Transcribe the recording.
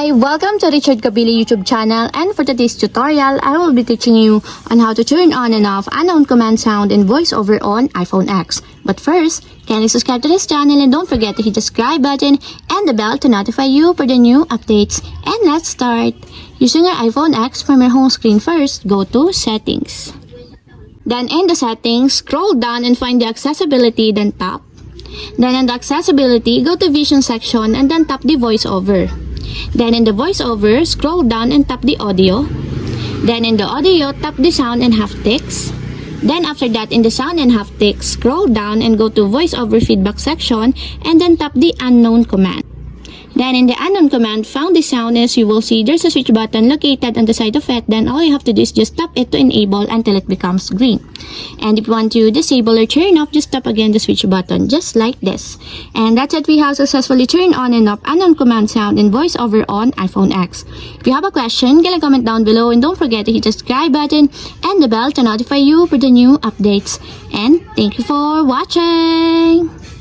Hi! Welcome to Richard Kabili YouTube channel, and for today's tutorial, I will be teaching you on how to turn on and off unknown command sound and voiceover on iPhone X. But first, kindly subscribe to this channel and don't forget to hit the subscribe button and the bell to notify you for the new updates. And let's start! Using your iPhone X, from your home screen first, go to Settings. Then in the Settings, scroll down and find the Accessibility, then tap. Then in the Accessibility, go to Vision section and then tap the voiceover. Then in the voiceover, scroll down and tap the audio. Then in the audio, tap the sound and haptics. Then after that, in the sound and haptics, scroll down and go to voiceover feedback section and then tap the unknown command. Then in the unknown command, found the sound, as you will see there's a switch button located on the side of it. Then all you have to do is just tap it to enable until it becomes green. And if you want to disable or turn off, just tap again the switch button, just like this. And that's it, we have successfully turned on and off unknown command sound and voiceover on iPhone X. If you have a question, get a comment down below and don't forget to hit the subscribe button and the bell to notify you for the new updates. And thank you for watching!